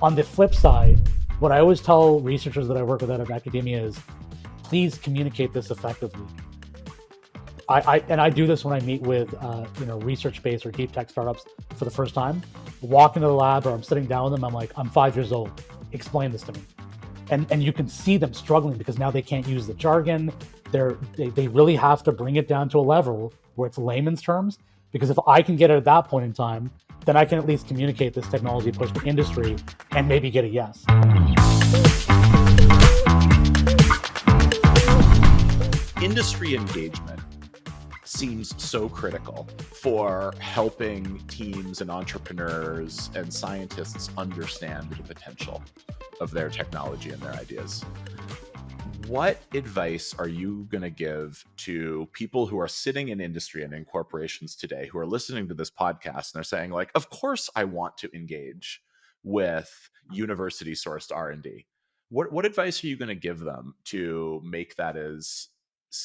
On the flip side, what I always tell researchers that I work with out of academia is please communicate this effectively. I do this when I meet with research-based or deep tech startups for the first time. Walk into the lab or I'm sitting down with them. I'm like, I'm 5 years old. Explain this to me. And you can see them struggling because now they can't use the jargon. They really have to bring it down to a level where it's layman's terms. Because if I can get it at that point in time, then I can at least communicate this technology push to industry and maybe get a yes. Industry engagement seems so critical for helping teams and entrepreneurs and scientists understand the potential of their technology and their ideas. What advice are you going to give to people who are sitting in industry and in corporations today who are listening to this podcast and they're saying, like, of course I want to engage with university sourced R&D? What advice are you going to give them to make that as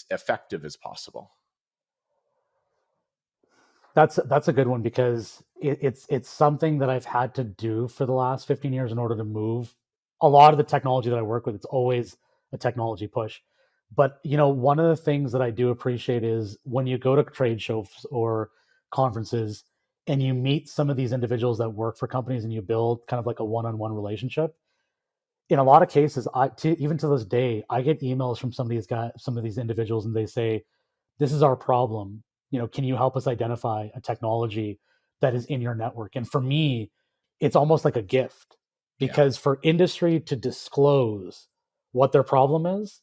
effective as possible? That's a good one because it's something that I've had to do for the last 15 years in order to move a lot of the technology that I work with. It's always a technology push. But one of the things that I do appreciate is when you go to trade shows or conferences and you meet some of these individuals that work for companies and you build kind of like a one-on-one relationship. In a lot of cases, even to this day, I get emails from some of these guys, some of these individuals, and they say, "This is our problem. Can you help us identify a technology that is in your network?" And for me, it's almost like a gift because for industry to disclose what their problem is,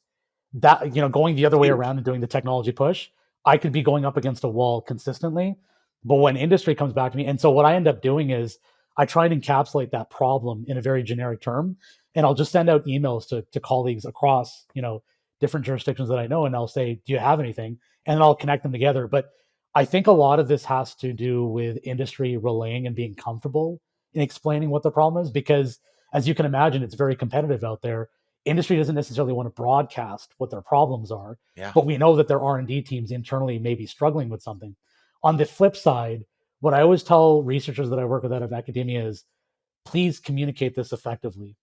that going the other way around and doing the technology push, I could be going up against a wall consistently. But when industry comes back to me, and so what I end up doing is I try and encapsulate that problem in a very generic term, and I'll just send out emails to colleagues across different jurisdictions that I know, and I'll say, "Do you have anything?" And then I'll connect them together. But I think a lot of this has to do with industry relaying and being comfortable in explaining what the problem is, because as you can imagine, it's very competitive out there. Industry doesn't necessarily want to broadcast what their problems are, but we know that their R&D teams internally may be struggling with something. On the flip side, what I always tell researchers that I work with out of academia is please communicate this effectively.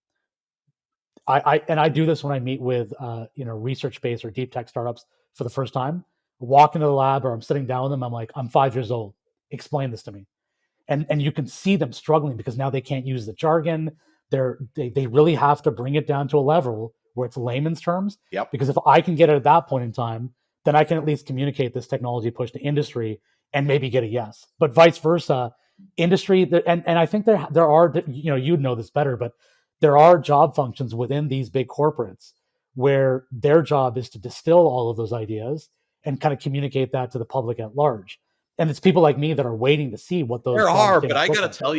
I do this when I meet with research-based or deep tech startups for the first time. Walk into the lab or I'm sitting down with them. I'm like, I'm 5 years old. Explain this to me. And you can see them struggling because now they can't use the jargon. They really have to bring it down to a level where it's layman's terms. Because if I can get it at that point in time, then I can at least communicate this technology push to industry and maybe get a yes. But vice versa, industry and I think there are you'd know this better, but there are job functions within these big corporates where their job is to distill all of those ideas and kind of communicate that to the public at large. And it's people like me that are waiting to see what those but I gotta tell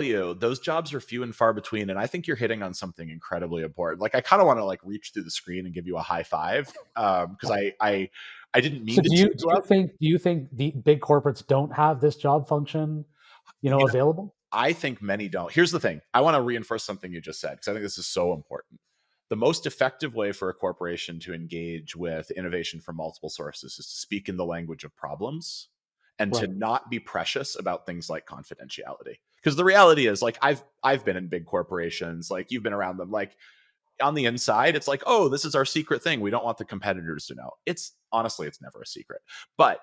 you, those jobs are few and far between. And I think you're hitting on something incredibly important. Like, I kind of want to reach through the screen and give you a high five. Because I didn't mean to. Do you think the big corporates don't have this job function, available? I think many don't. Here's the thing. I want to reinforce something you just said, because I think this is so important. The most effective way for a corporation to engage with innovation from multiple sources is to speak in the language of problems and to not be precious about things like confidentiality. Because the reality is, I've been in big corporations, you've been around them, on the inside, it's like, oh, this is our secret thing. We don't want the competitors to know. Honestly, it's never a secret. But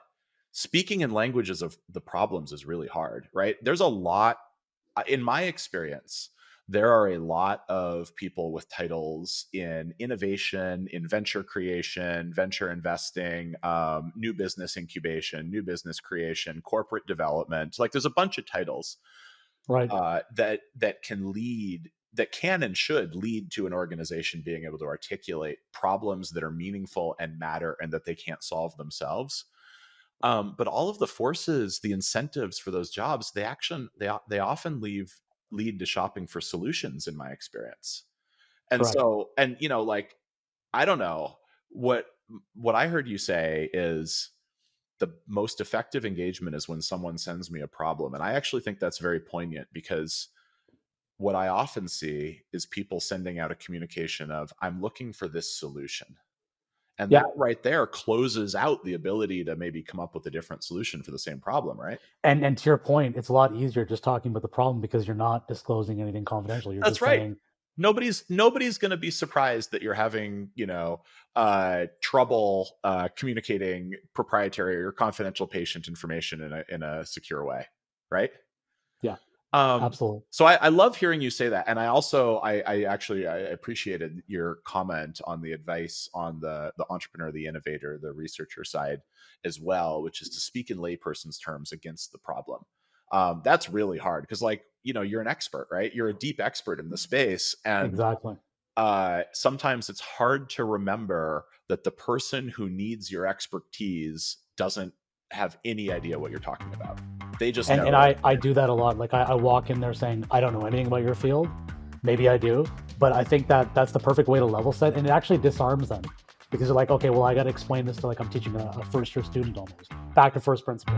speaking in languages of the problems is really hard, right? There's a lot, in my experience, there are a lot of people with titles in innovation, in venture creation, venture investing, new business incubation, new business creation, corporate development. There's a bunch of titles that can and should lead to an organization being able to articulate problems that are meaningful and matter and that they can't solve themselves. But all of the forces, the incentives for those jobs, they often lead to shopping for solutions, in my experience. And so, I don't know, what I heard you say is the most effective engagement is when someone sends me a problem. And I actually think that's very poignant, because what I often see is people sending out a communication of, I'm looking for this solution. And Yeah, that right there closes out the ability to maybe come up with a different solution for the same problem, right? and to your point, it's a lot easier just talking about the problem because you're not disclosing anything confidential. You're That's just right. saying, Nobody's going to be surprised that you're having, trouble communicating proprietary or confidential patient information in a secure way, right? yeah, Um, absolutely, so I love hearing you say that, and I also I actually I appreciated your comment on the advice on the entrepreneur, the innovator, the researcher side as well, which is to speak in layperson's terms against the problem. That's really hard because, like, you're an expert, right? You're a deep expert in the space, and exactly. sometimes it's hard to remember that the person who needs your expertise doesn't have any idea what you're talking about. They just And know. I do that a lot. Like I walk in there saying I don't know anything about your field. Maybe I do, but I think that that's the perfect way to level set, and it actually disarms them because they're like, okay, well, I got to explain this to like I'm teaching a first year student almost. Back to first principles.